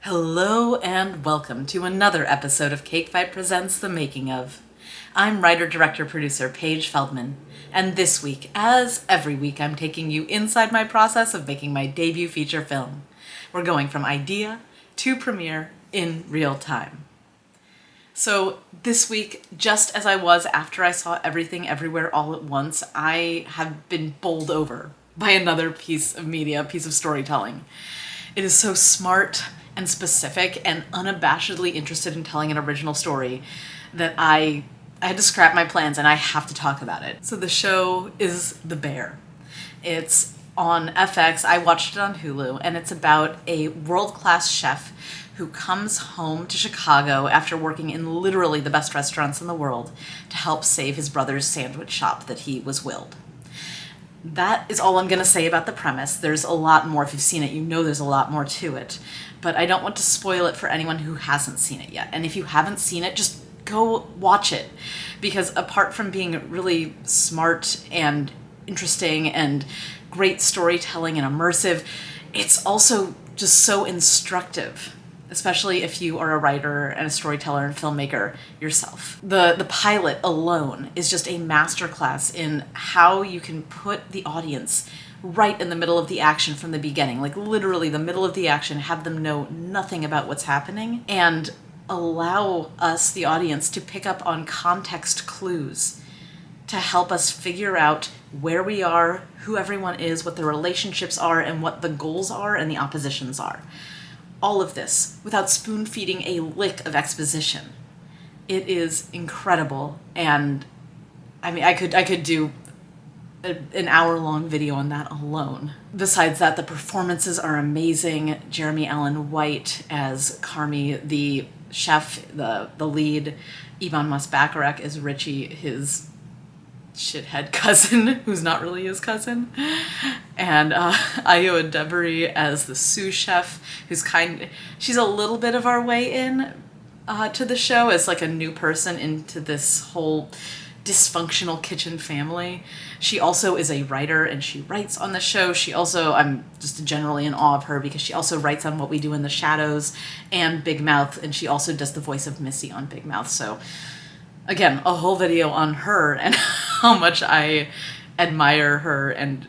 Hello and welcome to another episode of Cake Fight Presents The Making Of. I'm writer, director, producer Paige Feldman, and this week, as every week, I'm taking you inside my process of making my debut feature film. We're going from idea to premiere in real time. So this week, just as I was after I saw Everything Everywhere All at Once, I have been bowled over by another piece of media, a piece of storytelling. It is so smart and specific and unabashedly interested in telling an original story that I had to scrap my plans and I have to talk about it. So the show is The Bear. It's on FX. I watched it on Hulu, and it's about a world-class chef who comes home to Chicago after working in literally the best restaurants in the world to help save his brother's sandwich shop that he was willed. That is all I'm going to say about the premise. There's a lot more. If you've seen it, you know there's a lot more to it. But I don't want to spoil it for anyone who hasn't seen it yet. And if you haven't seen it, just go watch it. Because apart from being really smart and interesting and great storytelling and immersive, it's also just so instructive, especially if you are a writer and a storyteller and filmmaker yourself. The pilot alone is just a masterclass in how you can put the audience right in the middle of the action from the beginning, like literally the middle of the action, have them know nothing about what's happening, and allow us, the audience, to pick up on context clues to help us figure out where we are, who everyone is, what the relationships are, and what the goals are and the oppositions are. All of this without spoon-feeding a lick of exposition. It is incredible, and I mean, I could do an hour-long video on that alone. Besides that, the performances are amazing. Jeremy Allen White as Carmi, the chef, the lead. Ivan Mas-Bacharach as Richie, his shithead cousin, who's not really his cousin. And Ayo Edebiri as the sous chef, she's a little bit of our way in to the show as like a new person into this whole dysfunctional kitchen family. She also is a writer and she writes on the show. I'm just generally in awe of her because she also writes on What We Do in the Shadows and Big Mouth, and she also does the voice of Missy on Big Mouth. So again, a whole video on her and how much I admire her and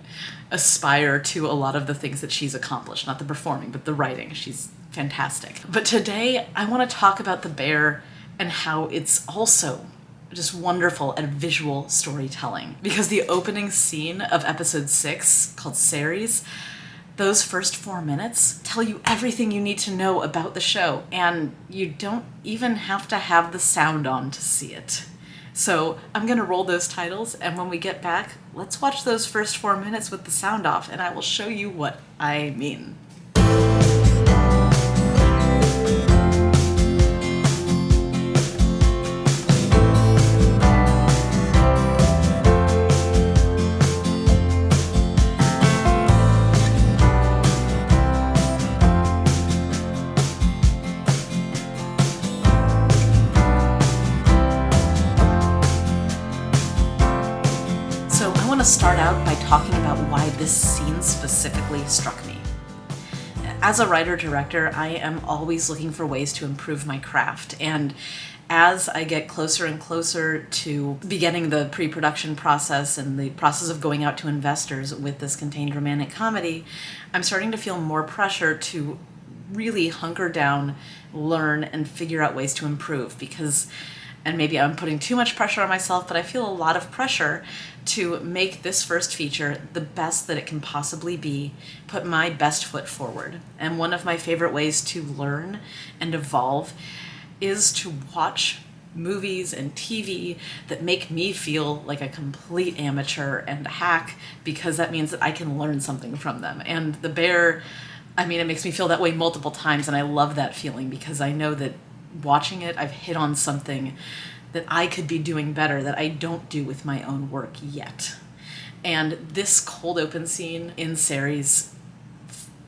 aspire to a lot of the things that she's accomplished. Not the performing, but the writing. She's fantastic. But today, I want to talk about The Bear and how it's also just wonderful at visual storytelling. Because the opening scene of episode 6, called Ceres, those first 4 minutes tell you everything you need to know about the show, and you don't even have to have the sound on to see it. So I'm gonna roll those titles, and when we get back, let's watch those first 4 minutes with the sound off, and I will show you what I mean. Start out by talking about why this scene specifically struck me. As a writer-director, I am always looking for ways to improve my craft, and as I get closer and closer to beginning the pre-production process and the process of going out to investors with this contained romantic comedy, I'm starting to feel more pressure to really hunker down, learn, and figure out ways to improve because, and maybe I'm putting too much pressure on myself, but I feel a lot of pressure to make this first feature the best that it can possibly be, put my best foot forward. And one of my favorite ways to learn and evolve is to watch movies and TV that make me feel like a complete amateur and a hack, because that means that I can learn something from them. And The Bear, I mean, it makes me feel that way multiple times, and I love that feeling because I know that watching it, I've hit on something that I could be doing better that I don't do with my own work yet. And this cold open scene in Ceres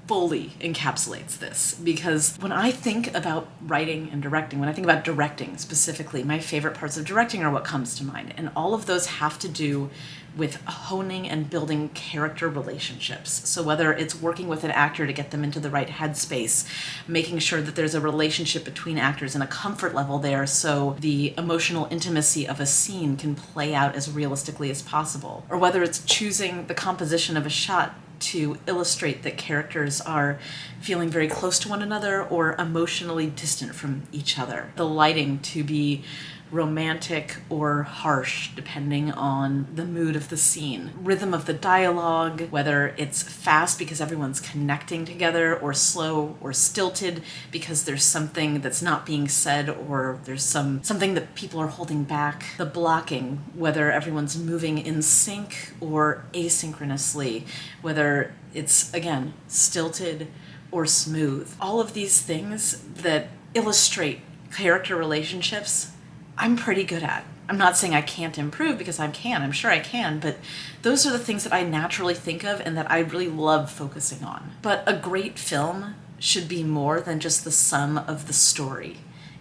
fully encapsulates this, because when I think about writing and directing, when I think about directing specifically, my favorite parts of directing are what comes to mind. And all of those have to do with honing and building character relationships. So whether it's working with an actor to get them into the right headspace, making sure that there's a relationship between actors and a comfort level there so the emotional intimacy of a scene can play out as realistically as possible, or whether it's choosing the composition of a shot to illustrate that characters are feeling very close to one another or emotionally distant from each other. The lighting to be romantic or harsh, depending on the mood of the scene. Rhythm of the dialogue, whether it's fast because everyone's connecting together, or slow or stilted because there's something that's not being said, or there's something that people are holding back. The blocking, whether everyone's moving in sync or asynchronously, whether it's, again, stilted or smooth. All of these things that illustrate character relationships, I'm pretty good at. I'm not saying I can't improve, because I can. I'm sure I can, but those are the things that I naturally think of and that I really love focusing on. But a great film should be more than just the sum of the story.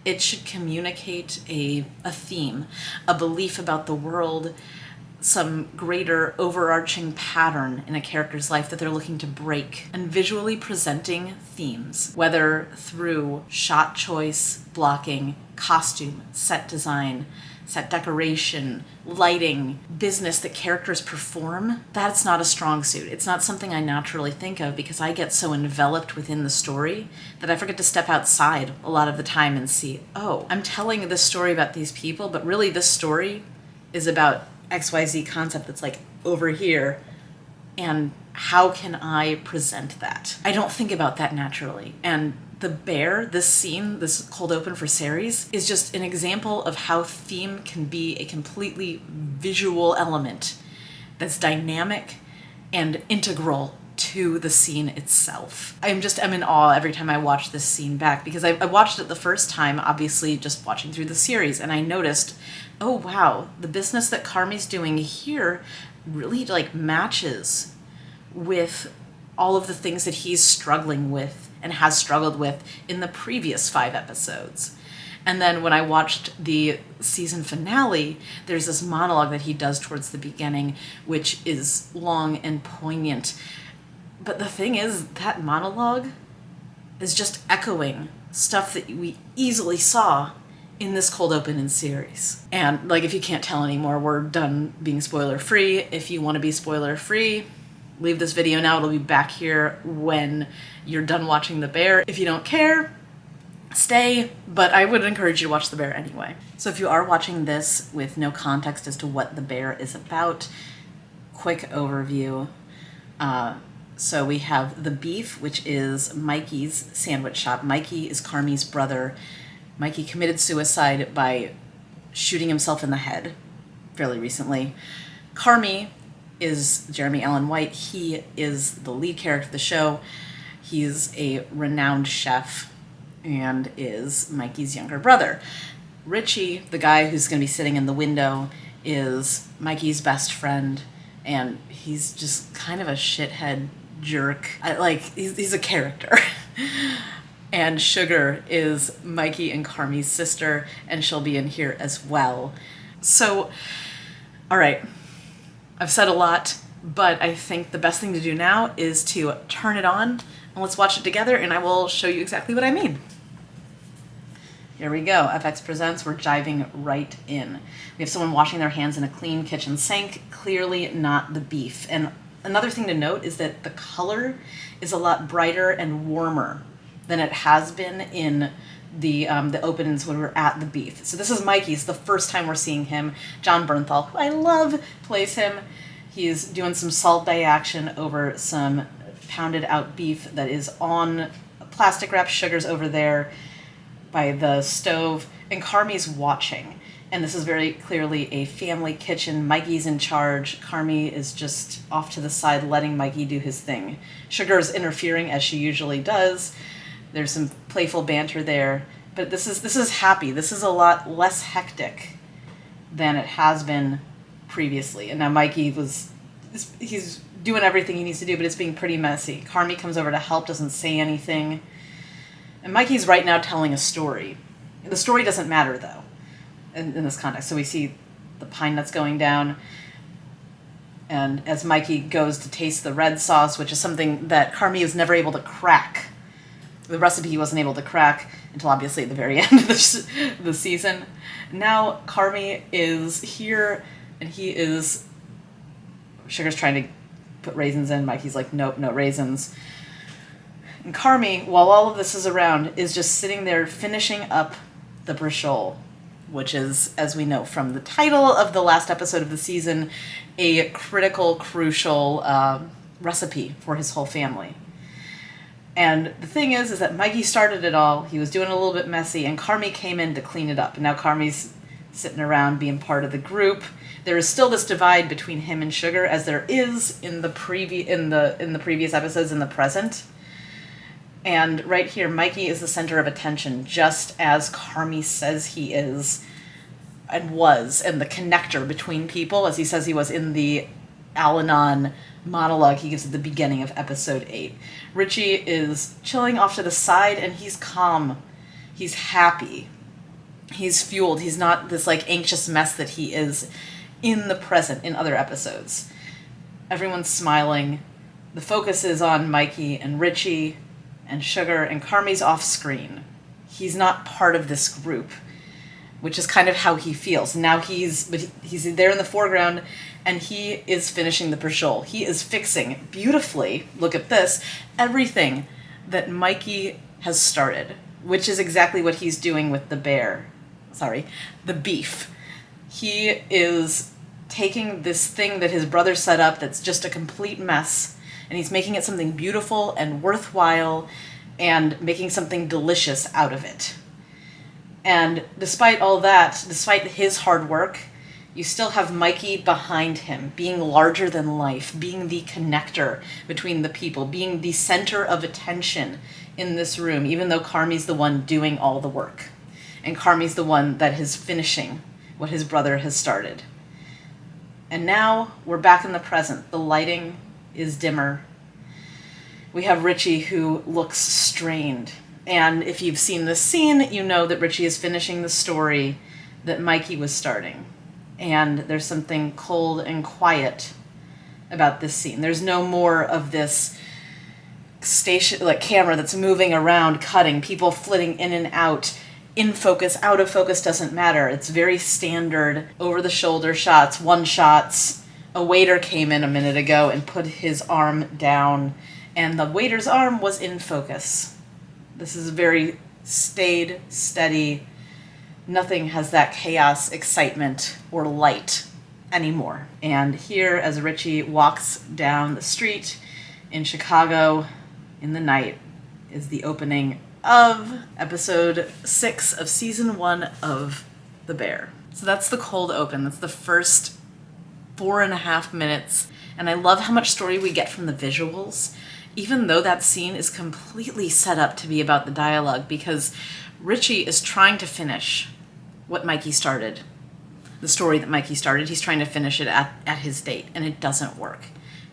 It should communicate a theme, a belief about the world, some greater overarching pattern in a character's life that they're looking to break, and visually presenting themes, whether through shot choice, blocking, costume, set design, set decoration, lighting, business that characters perform. That's not a strong suit. It's not something I naturally think of, because I get so enveloped within the story that I forget to step outside a lot of the time and see, oh, I'm telling this story about these people, but really this story is about XYZ concept that's like over here, and how can I present that? I don't think about that naturally. And the bear, this scene, this cold open for Ceres, is just an example of how theme can be a completely visual element that's dynamic and integral to the scene itself. I'm in awe every time I watch this scene back, because I watched it the first time, obviously just watching through the series, and I noticed, oh wow, the business that Carmi's doing here really like matches with all of the things that he's struggling with and has struggled with in the previous 5 episodes. And then when I watched the season finale, there's this monologue that he does towards the beginning, which is long and poignant. But the thing is, that monologue is just echoing stuff that we easily saw in this cold open in Ceres. And like, if you can't tell anymore, we're done being spoiler free. If you want to be spoiler free, leave this video now. It'll be back here when you're done watching The Bear. If you don't care, stay, but I would encourage you to watch The Bear anyway. So if you are watching this with no context as to what The Bear is about, quick overview. So we have The Beef, which is Mikey's sandwich shop. Mikey is Carmi's brother. Mikey committed suicide by shooting himself in the head fairly recently. Carmi is Jeremy Allen White. He is the lead character of the show. He's a renowned chef and is Mikey's younger brother. Richie, the guy who's going to be sitting in the window, is Mikey's best friend, and he's just kind of a shithead jerk. He's a character. And Sugar is Mikey and Carmi's sister, and she'll be in here as well. So, all right, I've said a lot, but I think the best thing to do now is to turn it on, and let's watch it together, and I will show you exactly what I mean. Here we go. FX Presents, we're diving right in. We have someone washing their hands in a clean kitchen sink, clearly not the beef. And another thing to note is that the color is a lot brighter and warmer than it has been in the openings when we're at the beef. So this is Mikey's, the first time we're seeing him. John Bernthal, who I love, plays him. He's doing some salt bay action over some pounded out beef that is on plastic wrap. Sugar's over there by the stove, and Carmi's watching. And this is very clearly a family kitchen. Mikey's in charge. Carmi is just off to the side letting Mikey do his thing. Sugar's interfering, as she usually does. There's some playful banter there, but this is happy. This is a lot less hectic than it has been previously. And now Mikey he's doing everything he needs to do, but it's being pretty messy. Carmi comes over to help, doesn't say anything. And Mikey's right now telling a story. The story doesn't matter, though, in this context. So we see the pine nuts going down, and as Mikey goes to taste the red sauce, which is something that Carmi was never able to crack. The recipe he wasn't able to crack until obviously at the very end of the season. Now Carmi is here, and Sugar's trying to put raisins in. Mikey's like, nope, no raisins. And Carmi, while all of this is around, is just sitting there finishing up the brioche, which is, as we know from the title of the last episode of the season, a critical, crucial recipe for his whole family. And the thing is that Mikey started it all. He was doing it a little bit messy, and Carmi came in to clean it up. And now Carmi's sitting around being part of the group. There is still this divide between him and Sugar, as there is in the previous episodes in the present. And right here, Mikey is the center of attention, just as Carmi says he is and was, and the connector between people, as he says he was in the Al-Anon monologue he gives at the beginning of episode 8. Richie is chilling off to the side, and he's calm. He's happy. He's fueled. He's not this like anxious mess that he is in the present in other episodes. Everyone's smiling. The focus is on Mikey and Richie and Sugar, and Carmi's off screen. He's not part of this group, which is kind of how he feels. Now he's there in the foreground, and he is finishing the brioche. He is fixing beautifully, look at this, everything that Mikey has started, which is exactly what he's doing with the beef. He is taking this thing that his brother set up that's just a complete mess, and he's making it something beautiful and worthwhile and making something delicious out of it. And despite all that, despite his hard work, you still have Mikey behind him, being larger than life, being the connector between the people, being the center of attention in this room, even though Carmi's the one doing all the work. And Carmi's the one that is finishing what his brother has started. And now we're back in the present. The lighting is dimmer. We have Richie, who looks strained. And if you've seen this scene, you know that Richie is finishing the story that Mikey was starting. And there's something cold and quiet about this scene. There's no more of this camera that's moving around, cutting, people flitting in and out, in focus, out of focus, doesn't matter. It's very standard, over-the-shoulder shots, one-shots. A waiter came in a minute ago and put his arm down, and the waiter's arm was in focus. This is very staid, steady. Nothing has that chaos, excitement, or light anymore. And here, as Richie walks down the street in Chicago in the night, is the opening of episode 6 of season 1 of The Bear. So that's the cold open. That's the first 4.5 minutes. And I love how much story we get from the visuals, even though that scene is completely set up to be about the dialogue, because Richie is trying to finish what Mikey started. The story that Mikey started, he's trying to finish it at his date, and it doesn't work.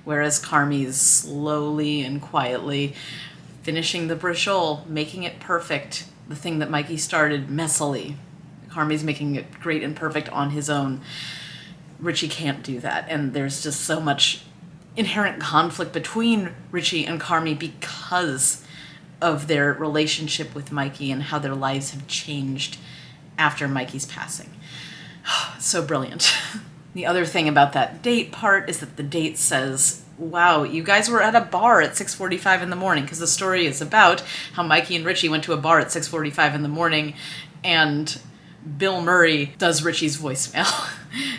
Whereas Carmi's slowly and quietly finishing the brioche, making it perfect, the thing that Mikey started messily. Carmi's making it great and perfect on his own. Richie can't do that, and there's just so much inherent conflict between Richie and Carmi because of their relationship with Mikey and how their lives have changed after Mikey's passing. So brilliant. The other thing about that date part is that the date says, wow, you guys were at a bar at 6:45 in the morning, because the story is about how Mikey and Richie went to a bar at 6:45 in the morning, and Bill Murray does Richie's voicemail.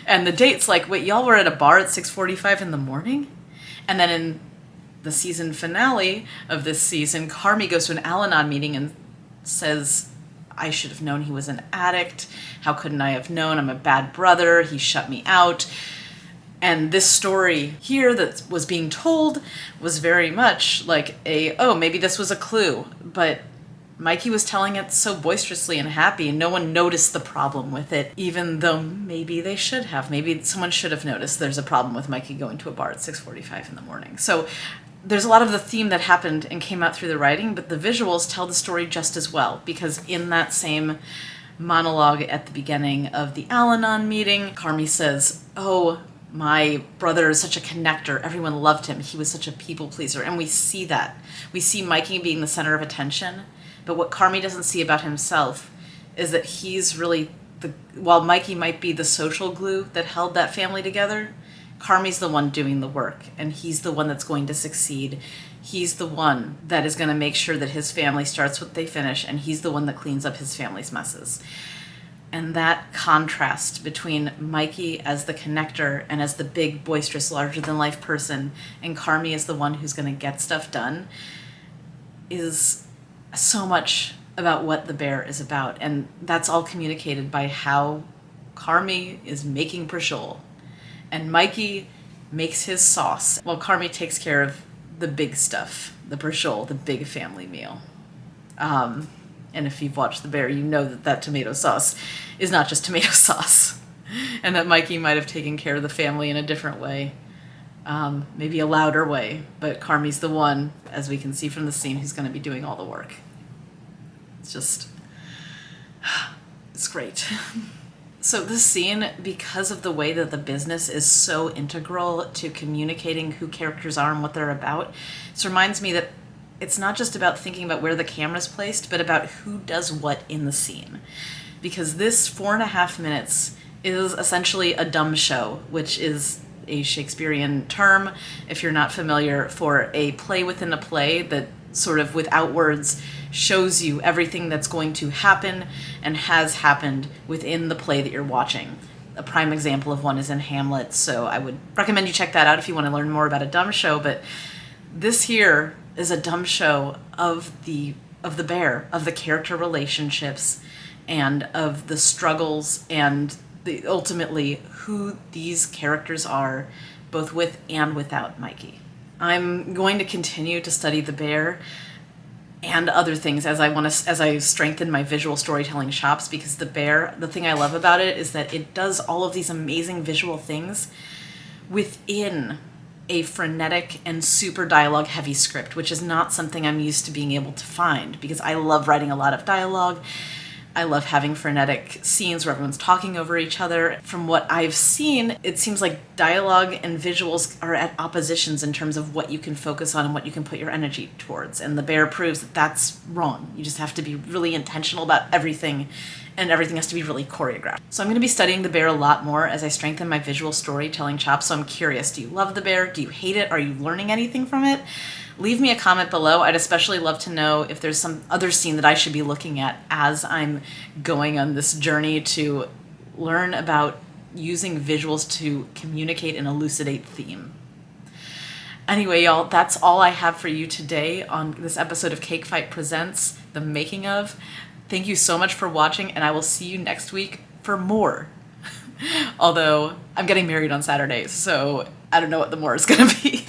And the date's like, wait, y'all were at a bar at 6:45 in the morning? And then in the season finale of this season, Carmi goes to an Al-Anon meeting and says, I should have known he was an addict. How couldn't I have known? I'm a bad brother. He shut me out. And this story here that was being told was very much like maybe this was a clue. But Mikey was telling it so boisterously and happy, and no one noticed the problem with it, even though maybe they should have. Maybe someone should have noticed there's a problem with Mikey going to a bar at 6:45 in the morning. So there's a lot of the theme that happened and came out through the writing, but the visuals tell the story just as well, because in that same monologue at the beginning of the Al-Anon meeting, Carmi says, "Oh, my brother is such a connector. Everyone loved him. He was such a people pleaser." And we see that. We see Mikey being the center of attention. But what Carmi doesn't see about himself is that he's really while Mikey might be the social glue that held that family together, Carmi's the one doing the work, and he's the one that's going to succeed. He's the one that is going to make sure that his family starts what they finish, and he's the one that cleans up his family's messes. And that contrast between Mikey as the connector and as the big, boisterous, larger-than-life person, and Carmi as the one who's going to get stuff done, is so much about what the bear is about. And that's all communicated by how Carmi is making prashol. And Mikey makes his sauce while Carmi takes care of the big stuff, the prashol, the big family meal. And if you've watched The Bear, you know that that tomato sauce is not just tomato sauce. And that Mikey might have taken care of the family in a different way. Maybe a louder way, but Carmi's the one, as we can see from the scene, who's going to be doing all the work. It's great. So this scene, because of the way that the business is so integral to communicating who characters are and what they're about, this reminds me that it's not just about thinking about where the camera's placed, but about who does what in the scene. Because this 4.5 minutes is essentially a dumb show, which is a Shakespearean term, if you're not familiar, for a play within a play that sort of without words shows you everything that's going to happen and has happened within the play that you're watching. A prime example of one is in Hamlet, so I would recommend you check that out if you want to learn more about a dumb show. But this here is a dumb show of the bear, of the character relationships, and of the struggles, and ultimately who these characters are, both with and without Mikey. I'm going to continue to study the bear and other things as I strengthen my visual storytelling chops, because the bear, the thing I love about it is that it does all of these amazing visual things within a frenetic and super dialogue heavy script, which is not something I'm used to being able to find, because I love writing a lot of dialogue. I love having frenetic scenes where everyone's talking over each other. From what I've seen, it seems like dialogue and visuals are at oppositions in terms of what you can focus on and what you can put your energy towards. And the bear proves that that's wrong. You just have to be really intentional about everything, and everything has to be really choreographed. So I'm going to be studying the bear a lot more as I strengthen my visual storytelling chops. So I'm curious, do you love the bear? Do you hate it? Are you learning anything from it? Leave me a comment below. I'd especially love to know if there's some other scene that I should be looking at as I'm going on this journey to learn about using visuals to communicate and elucidate theme. Anyway, y'all, that's all I have for you today on this episode of Cake Fight Presents The Making of. Thank you so much for watching, and I will see you next week for more. Although I'm getting married on Saturday, so I don't know what the more is going to be.